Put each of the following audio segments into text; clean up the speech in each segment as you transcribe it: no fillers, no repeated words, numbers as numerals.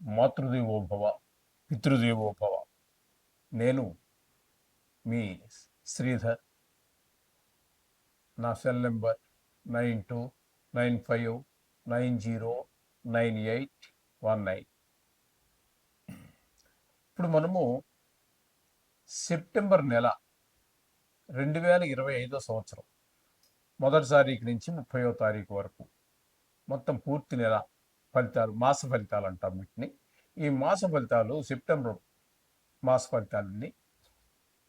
మాతృదేవోభవ, పితృదేవోభవ. నేను మీ శ్రీధర్. నా cell number 9295909819. ఇప్పుడు మనము సెప్టెంబర్ నెల 2025 సంవత్సరం మొదటి తారీఖు నుంచి 30వ తారీఖు వరకు మొత్తం పూర్తి నెల ఫలితాలు, మాస ఫలితాలు అంటాం వీటిని. ఈ మాస ఫలితాలు సెప్టెంబర్ మాస ఫలితాలన్నీ,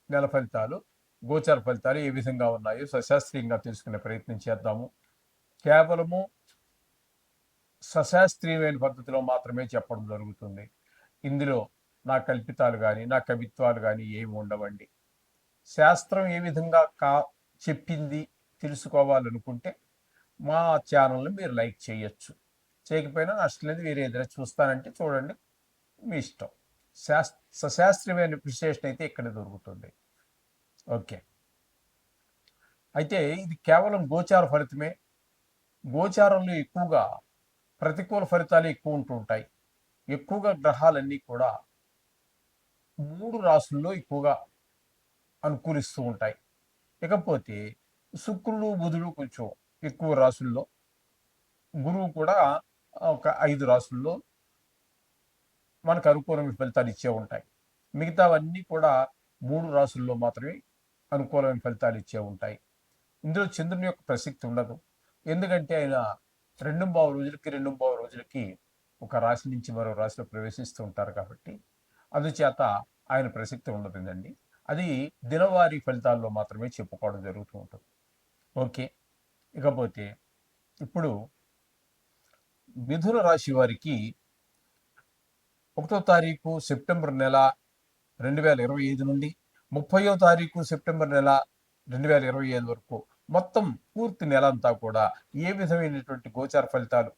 నెల ఫలితాలు, గోచార ఫలితాలు ఏ విధంగా ఉన్నాయో సశాస్త్రీయంగా తెలుసుకునే ప్రయత్నం చేద్దాము. కేవలము సశాస్త్రీయమైన పద్ధతిలో మాత్రమే చెప్పడం జరుగుతుంది. ఇందులో నా కల్పితాలు కానీ నా కవిత్వాలు కానీ ఏమి ఉండవండి. శాస్త్రం ఏ విధంగా చెప్పింది తెలుసుకోవాలనుకుంటే మా ఛానల్ని మీరు లైక్ చేయొచ్చు. చేయకపోయినా నష్టం లేదు. వేరే ఏదైనా చూస్తానంటే చూడండి, మీ ఇష్టం. సశాస్త్రీయమైన విశ్లేషణ అయితే ఇక్కడ దొరుకుతుంది. ఓకే, అయితే ఇది కేవలం గోచార ఫలితమే. గోచారంలో ఎక్కువగా ప్రతికూల ఫలితాలు ఎక్కువ ఉంటూ ఉంటాయి. ఎక్కువగా గ్రహాలన్నీ కూడా 3 రాసుల్లో ఎక్కువగా అనుకూలిస్తూ ఉంటాయి. ఇకపోతే శుక్రుడు, బుధుడు కొంచెం ఎక్కువ రాసుల్లో, గురువు కూడా ఒక 5 రాసుల్లో మనకు అనుకూలమైన ఫలితాలు ఇచ్చే ఉంటాయి. మిగతావన్నీ కూడా 3 రాసుల్లో మాత్రమే అనుకూలమైన ఫలితాలు ఇచ్చే ఉంటాయి. ఇందులో చంద్రుని యొక్క ప్రసక్తి ఉండదు. ఎందుకంటే ఆయన 2.5 రోజులకి ఒక రాశి నుంచి మరో రాశిలో ప్రవేశిస్తూ ఉంటారు కాబట్టి అందుచేత ఆయన ప్రసక్తి ఉండదండి. అది దినవారీ ఫలితాల్లో మాత్రమే చెప్పుకోవడం జరుగుతూ ఉంటుంది. ఓకే, ఇకపోతే ఇప్పుడు మిథున రాశి వారికి 1వ తారీఖు సెప్టెంబర్ నెల 2025 నుండి 30వ తారీఖు సెప్టెంబర్ నెల 2025 వరకు మొత్తం పూర్తి నెల అంతా కూడా ఏ విధమైనటువంటి గోచార ఫలితాలు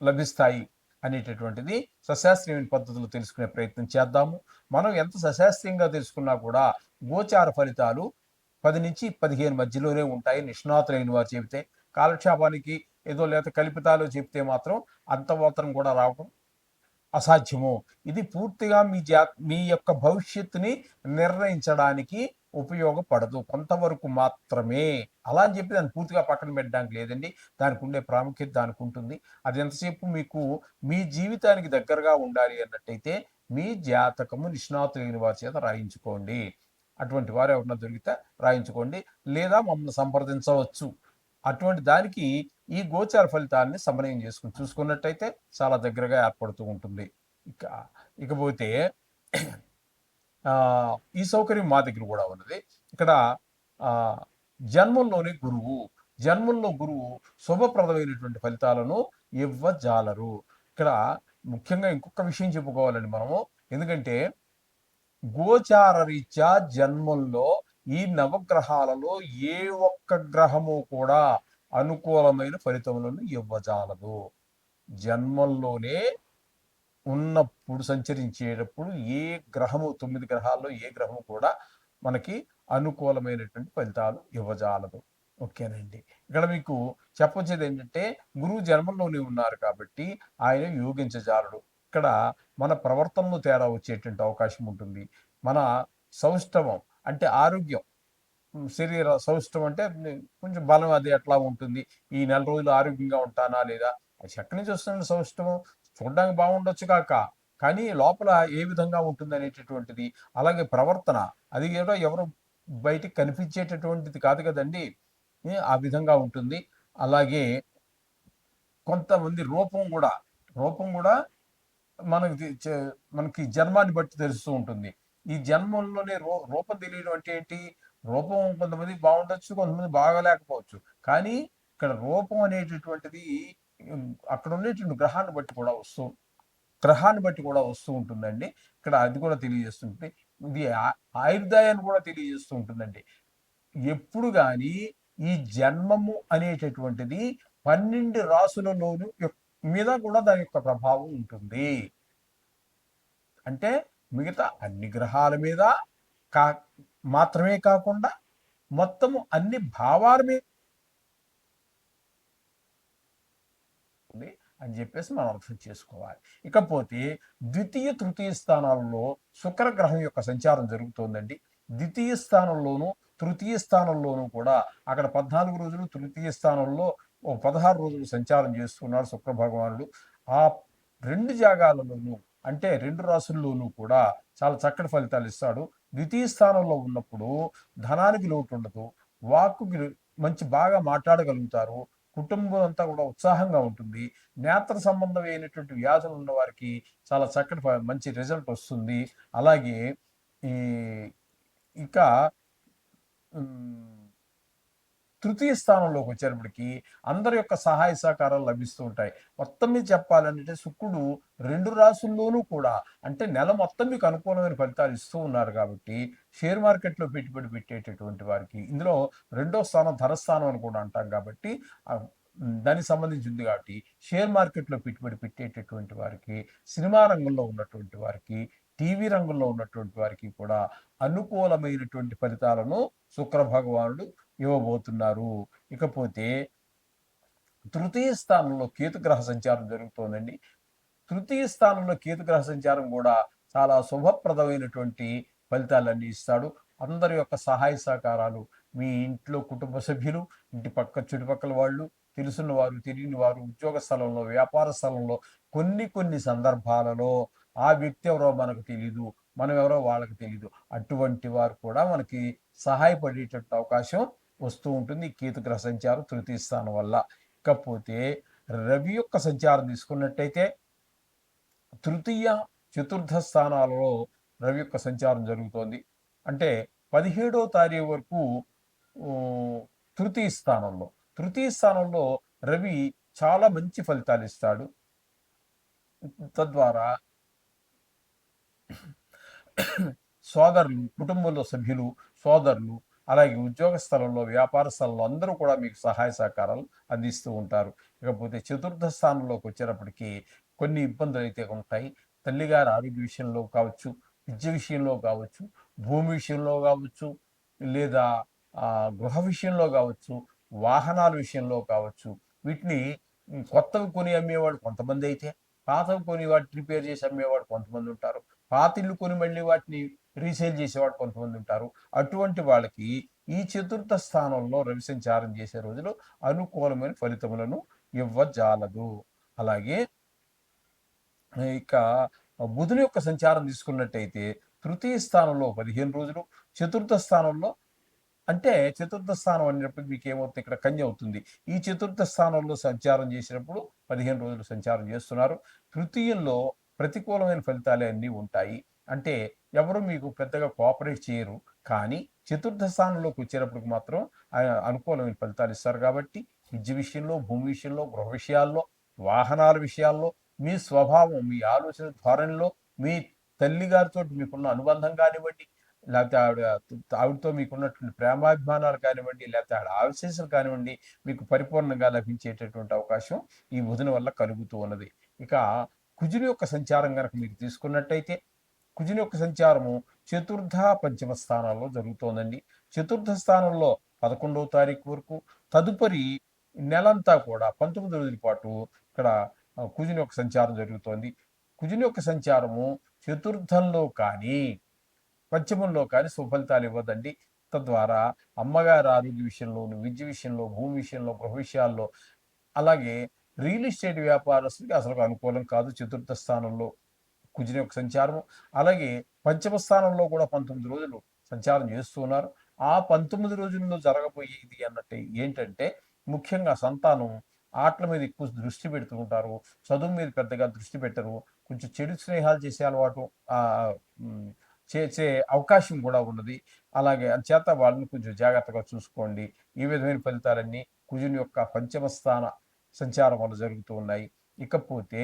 లభిస్తాయి అనేటటువంటిది సశాస్త్రీయమైన పద్ధతులు తెలుసుకునే ప్రయత్నం చేద్దాము. మనం ఎంత సశాస్త్రీయంగా తెలుసుకున్నా కూడా గోచార ఫలితాలు 10 నుంచి 15 మధ్యలోనే ఉంటాయి నిష్ణాతులైన వారు చెబితే. కాలక్షేపానికి ఏదో లేక కల్పితాలు చెప్తే మాత్రం అంత మాత్రం కూడా రావడం అసాధ్యము. ఇది పూర్తిగా మీ యొక్క భవిష్యత్తుని నిర్ణయించడానికి ఉపయోగపడదు, కొంతవరకు మాత్రమే. అలా అని చెప్పి దాన్ని పూర్తిగా పక్కన పెట్టడానికి లేదండి. దానికి ఉండే ప్రాముఖ్యత దానికి ఉంటుంది. అది ఎంతసేపు మీకు మీ జీవితానికి దగ్గరగా ఉండాలి అన్నట్టయితే మీ జాతకము నిష్ణాతులైన వారి చేత రాయించుకోండి. అటువంటి వారు ఎవరన్నా దొరికితే రాయించుకోండి, లేదా మమ్మల్ని సంప్రదించవచ్చు. అటువంటి దానికి ఈ గోచార ఫలితాలని సమన్వయం చేసుకుని చూసుకున్నట్టయితే చాలా దగ్గరగా ఏర్పడుతూ ఉంటుంది. ఇకపోతే ఈ సౌకర్యం మా దగ్గర కూడా ఉన్నది. ఇక్కడ జన్మంలో గురువు శుభప్రదమైనటువంటి ఫలితాలను ఇవ్వజాలరు. ఇక్కడ ముఖ్యంగా ఇంకొక విషయం చెప్పుకోవాలండి మనము. ఎందుకంటే గోచార రీత్యా జన్మంలో ఈ నవగ్రహాలలో ఏ ఒక్క గ్రహము కూడా అనుకూలమైన ఫలితములను ఇవ్వజాలదు. జన్మంలోనే ఉన్నప్పుడు సంచరించేటప్పుడు ఏ గ్రహము, 9 గ్రహాల్లో ఏ గ్రహము కూడా మనకి అనుకూలమైనటువంటి ఫలితాలు ఇవ్వజాలదు. ఓకేనండి. ఇక్కడ మీకు చెప్పొచ్చేది ఏంటంటే గురువు జన్మంలోనే ఉన్నారు కాబట్టి ఆయన యోగించజాలడు. ఇక్కడ మన ప్రవర్తనలో తేడా వచ్చేటువంటి అవకాశం ఉంటుంది. మన సౌష్ఠవం అంటే ఆరోగ్యం, శరీర సౌష్ఠవం అంటే కొంచెం బలం అది ఎట్లా ఉంటుంది, ఈ నెల రోజులు ఆరోగ్యంగా ఉంటానా లేదా, అది ఎక్కడి నుంచి వస్తుంది సౌష్ఠవం? చూడడానికి బాగుండొచ్చు కాక, కానీ లోపల ఏ విధంగా ఉంటుంది అనేటటువంటిది, అలాగే ప్రవర్తన అది కూడా ఎవరు బయటికి కనిపించేటటువంటిది కాదు కదండి, ఆ విధంగా ఉంటుంది. అలాగే కొంతమంది రూపం కూడా మనకి జన్మాన్ని బట్టి తెలుస్తూ ఉంటుంది. ఈ జన్మంలోనే రూపం తెలియడం అంటే ఏంటి? రూపం కొంతమంది బాగుండొచ్చు, కొంతమంది బాగలేకపోవచ్చు. కానీ ఇక్కడ రూపం అనేటటువంటిది అక్కడ ఉండేటువంటి గ్రహాన్ని బట్టి కూడా వస్తూ ఉంటుందండి. ఇక్కడ అది కూడా తెలియజేస్తుంది. ఇది ఆయుర్దాయాన్ని కూడా తెలియజేస్తూ ఉంటుందండి. ఎప్పుడు కానీ ఈ జన్మము అనేటటువంటిది 12 రాసులలోనూ మీద కూడా దాని యొక్క ప్రభావం ఉంటుంది. అంటే మిగతా అన్ని గ్రహాల మీద మాత్రమే కాకుండా మొత్తము అన్ని భావాల మీద అని చెప్పేసి మనం అర్థం చేసుకోవాలి. ఇకపోతే ద్వితీయ తృతీయ స్థానాల్లో శుక్రగ్రహం యొక్క సంచారం జరుగుతోందండి. ద్వితీయ స్థానంలోనూ తృతీయ స్థానంలోనూ కూడా అక్కడ 14 రోజులు, తృతీయ స్థానంలో ఓ 16 రోజులు సంచారం చేస్తున్నాడు శుక్ర భగవానుడు. ఆ రెండు జాగాలలోనూ అంటే రెండు రాసుల్లోనూ కూడా చాలా చక్కటి ఫలితాలు ఇస్తాడు. ద్వితీయ స్థానంలో ఉన్నప్పుడు ధనానికి లోటు ఉండదు, వాక్కుకి మంచి బాగా మాట్లాడగలుగుతారు, కుటుంబం అంతా కూడా ఉత్సాహంగా ఉంటుంది, నేత్ర సంబంధమైనటువంటి వ్యాధులు ఉన్న వారికి చాలా చక్కటి మంచి రిజల్ట్ వస్తుంది. అలాగే ఈ ఇక తృతీయ స్థానంలోకి వచ్చేటప్పటికి అందరి యొక్క సహాయ సహకారాలు లభిస్తూ ఉంటాయి. మొత్తం మీద చెప్పాలంటే శుక్రుడు రెండు రాసుల్లోనూ కూడా అంటే నెల మొత్తం మీకు అనుకూలమైన ఫలితాలు ఇస్తూ ఉన్నారు కాబట్టి షేర్ మార్కెట్లో పెట్టుబడి పెట్టేటటువంటి వారికి, ఇందులో రెండో స్థానం ధనస్థానం అని కూడా అంటాం కాబట్టి దానికి సంబంధించి ఉంది కాబట్టి షేర్ మార్కెట్లో పెట్టుబడి పెట్టేటటువంటి వారికి, సినిమా రంగంలో ఉన్నటువంటి వారికి, టీవీ రంగంలో ఉన్నటువంటి వారికి కూడా అనుకూలమైనటువంటి ఫలితాలను శుక్ర భగవానుడు ఇవ్వబోతున్నారు. ఇకపోతే తృతీయ స్థానంలో కేతుగ్రహ సంచారం జరుగుతోందండి. తృతీయ స్థానంలో కేతుగ్రహ సంచారం కూడా చాలా శుభప్రదమైనటువంటి ఫలితాలన్నీ ఇస్తాడు. అందరి యొక్క సహాయ సహకారాలు, మీ ఇంట్లో కుటుంబ సభ్యులు, ఇంటి పక్క చుట్టుపక్కల వాళ్ళు, తెలుసున్న వారు, తెలియని వారు, ఉద్యోగ స్థలంలో, వ్యాపార స్థలంలో కొన్ని సందర్భాలలో ఆ వ్యక్తి ఎవరో మనకు తెలీదు, మనం ఎవరో వాళ్ళకి తెలీదు, అటువంటి వారు కూడా మనకి సహాయపడేటట్టు అవకాశం వస్తూ ఉంటుంది కేతుగ్రహ సంచారం తృతీయ స్థానం వల్ల. ఇకపోతే రవి యొక్క సంచారం తీసుకున్నట్టయితే తృతీయ చతుర్థ స్థానాలలో రవి యొక్క సంచారం జరుగుతోంది. అంటే 17వ తారీఖు వరకు తృతీయ స్థానంలో రవి చాలా మంచి ఫలితాలు ఇస్తాడు. తద్వారా సోదరులు, కుటుంబంలో సభ్యులు, సోదరులు, అలాగే ఉద్యోగ స్థలంలో, వ్యాపార స్థలంలో అందరూ కూడా మీకు సహాయ సహకారాలు అందిస్తూ ఉంటారు. ఇకపోతే చతుర్థ స్థానంలోకి వచ్చేటప్పటికి కొన్ని ఇబ్బందులు అయితే ఉంటాయి. తల్లిగారి ఆరోగ్య విషయంలో కావచ్చు, విద్య విషయంలో కావచ్చు, భూమి విషయంలో కావచ్చు, లేదా గృహ విషయంలో కావచ్చు, వాహనాల విషయంలో కావచ్చు. వీటిని కొత్తవి కొని అమ్మేవాడు కొంతమంది అయితే, పాతవి కొని వాటిని రిపేర్ చేసి అమ్మేవాడు కొంతమంది ఉంటారు, పాత ఇల్లు కొని మళ్ళీ వాటిని రీసేల్ చేసేవాడు కొంతమంది ఉంటారు. అటువంటి వాళ్ళకి ఈ చతుర్థ స్థానంలో రవి సంచారం చేసే రోజులు అనుకూలమైన ఫలితములను ఇవ్వజాలదు. అలాగే ఇక బుధుని యొక్క సంచారం తీసుకున్నట్టయితే తృతీయ స్థానంలో 15 రోజులు, చతుర్థ స్థానంలో అంటే చతుర్థ స్థానం అనేటప్పుడు మీకు ఏమవుతుంది, ఇక్కడ కన్య అవుతుంది. ఈ చతుర్థ స్థానంలో సంచారం చేసినప్పుడు 15 రోజులు సంచారం చేస్తున్నారు. తృతీయంలో ప్రతికూలమైన ఫలితాలే అన్నీ ఉంటాయి. అంటే ఎవరు మీకు పెద్దగా కోఆపరేట్ చేయరు. కానీ చతుర్థ స్థానంలోకి వచ్చేటప్పటికి మాత్రం అనుకూలమైన ఫలితాలు ఇస్తారు. కాబట్టి విద్య విషయంలో, భూమి విషయంలో, గృహ విషయాల్లో, వాహనాల విషయాల్లో, మీ స్వభావం, మీ ఆలోచన ధోరణిలో, మీ తల్లిగారితో మీకున్న అనుబంధం కానివ్వండి, లేకపోతే ఆవిడతో మీకున్నటువంటి ప్రేమాభిమానాలు కానివ్వండి, లేకపోతే ఆవిడ ఆశీస్సులు కానివ్వండి, మీకు పరిపూర్ణంగా లభించేటటువంటి అవకాశం ఈ బుధుని వల్ల కలుగుతూ ఉన్నది. ఇక కుజుని యొక్క సంచారం కనుక మీరు తీసుకున్నట్టయితే కుజుని యొక్క సంచారము చతుర్థ పంచమ స్థానాల్లో జరుగుతోందండి. చతుర్థ స్థానంలో 11వ తారీఖు వరకు, తదుపరి నెలంతా కూడా 19 రోజుల పాటు ఇక్కడ కుజుని యొక్క సంచారం జరుగుతోంది. కుజుని యొక్క సంచారము చతుర్థంలో కానీ పంచమంలో కానీ సుఫలితాలు ఇవ్వదండి. తద్వారా అమ్మగారి ఆరోగ్య విషయంలోను, విద్య విషయంలో, భూమి విషయంలో, గృహ విషయాల్లో, అలాగే రియల్ ఎస్టేట్ వ్యాపారస్తులకి అసలు అనుకూలం కాదు చతుర్థ స్థానంలో కుజుని యొక్క సంచారం. అలాగే పంచమ స్థానంలో కూడా 19 రోజులు సంచారం చేస్తూ ఉన్నారు. ఆ 19 రోజుల్లో జరగబోయేది అన్నట్టు ఏంటంటే ముఖ్యంగా సంతానం ఆటల మీద ఎక్కువ దృష్టి పెడుతూ ఉంటారు, చదువు మీద పెద్దగా దృష్టి పెట్టరు, కొంచెం చెడు స్నేహాలు చేసే అలవాటు చేసే అవకాశం కూడా ఉన్నది. అలాగే అంచేత వాళ్ళని కొంచెం జాగ్రత్తగా చూసుకోండి. ఈ విధమైన ఫలితాలన్నీ కుజుని యొక్క పంచమ స్థాన సంచారం వల్ల జరుగుతూ ఉన్నాయి. ఇకపోతే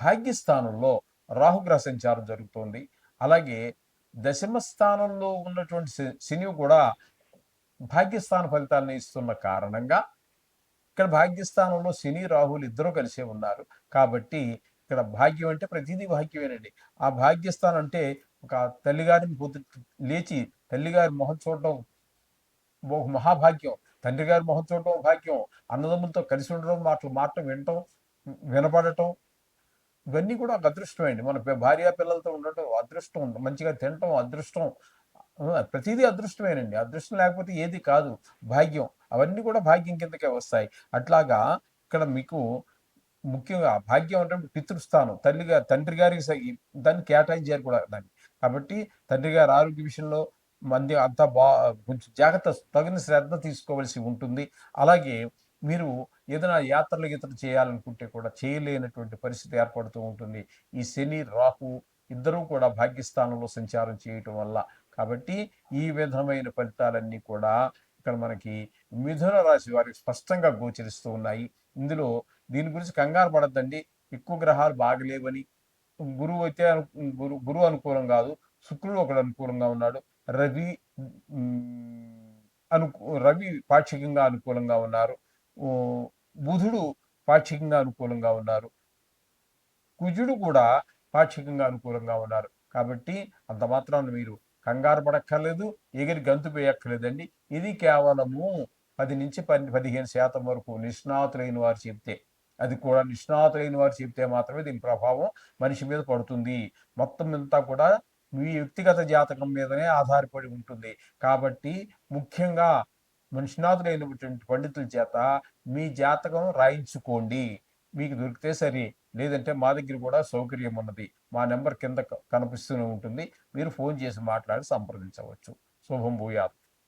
భాగ్యస్థానంలో రాహుగ్రహ సంచారం జరుగుతోంది. అలాగే దశమ స్థానంలో ఉన్నటువంటి శని కూడా భాగ్యస్థాన ఫలితాలను ఇస్తున్న కారణంగా ఇక్కడ భాగ్యస్థానంలో శని, రాహులు ఇద్దరూ కలిసే ఉన్నారు. కాబట్టి ఇక్కడ భాగ్యం అంటే ప్రతిదీ భాగ్యమేనండి. ఆ భాగ్యస్థానం అంటే ఒక తల్లిగారిని లేచి తల్లిగారి మొహం చూడడం ఒక మహాభాగ్యం. తండ్రి గారి మొహం చూడటం భాగ్యం, అన్నదమ్ములతో కలిసి ఉండడం, మాటలు మాటలు వినటం, వినపడటం, ఇవన్నీ కూడా ఒక అదృష్టమే అండి. మన భార్య పిల్లలతో ఉండటం అదృష్టం, మంచిగా తినటం అదృష్టం. ప్రతిదీ అదృష్టమేనండి. అదృష్టం లేకపోతే ఏది కాదు. భాగ్యం, అవన్నీ కూడా భాగ్యం కిందకే వస్తాయి. అట్లాగా ఇక్కడ మీకు ముఖ్యంగా భాగ్యం అంటే పితృస్థానం, తండ్రి గారికి దాన్ని కేటాయించారు కూడా దాన్ని. కాబట్టి తండ్రి గారి ఆరోగ్య విషయంలో మంది అంతా కొంచెం జాగ్రత్త, తగిన శ్రద్ధ తీసుకోవాల్సి ఉంటుంది. అలాగే మీరు ఏదైనా యాత్రలు గీతలు చేయాలనుకుంటే కూడా చేయలేనటువంటి పరిస్థితి ఏర్పడుతూ ఉంటుంది. ఈ శని రాహు ఇద్దరూ కూడా భాగ్యస్థానంలో సంచారం చేయటం వల్ల. కాబట్టి ఈ విధమైన ఫలితాలన్నీ కూడా ఇక్కడ మనకి మిథున రాశి వారికి స్పష్టంగా గోచరిస్తూ ఉన్నాయి. ఇందులో దీని గురించి కంగారు పడద్దండి. ఎక్కువ గ్రహాలు బాగలేవని. గురువు అయితే గురువు అనుకూలం కాదు, శుక్రుడు ఒకడు అనుకూలంగా ఉన్నాడు. రవి రవి పాక్షికంగా అనుకూలంగా ఉన్నారు. బుధుడు పాక్షికంగా అనుకూలంగా ఉన్నారు. కుజుడు కూడా పాక్షికంగా అనుకూలంగా ఉన్నారు. కాబట్టి అంత మాత్రాన్ని మీరు కంగారు పడక్కర్లేదు, ఎగిరి గంతు వేయక్కర్లేదండి. ఇది కేవలము 10 నుంచి 15% వరకు నిష్ణాతులైన వారు చెప్తే, అది కూడా నిష్ణాతులైన వారు చెప్తే మాత్రమే దీని ప్రభావం మనిషి మీద పడుతుంది. మొత్తం అంతా కూడా మీ వ్యక్తిగత జాతకం మీదనే ఆధారపడి ఉంటుంది. కాబట్టి ముఖ్యంగా నిష్ణాతులైనటువంటి పండితుల చేత మీ జాతకం రాయించుకోండి. మీకు దొరికితే సరే, లేదంటే మా దగ్గర కూడా సౌకర్యం ఉన్నది. మా నెంబర్ కింద కనిపిస్తూనే ఉంటుంది. మీరు ఫోన్ చేసి మాట్లాడి సంప్రదించవచ్చు. శుభం భూయాత్.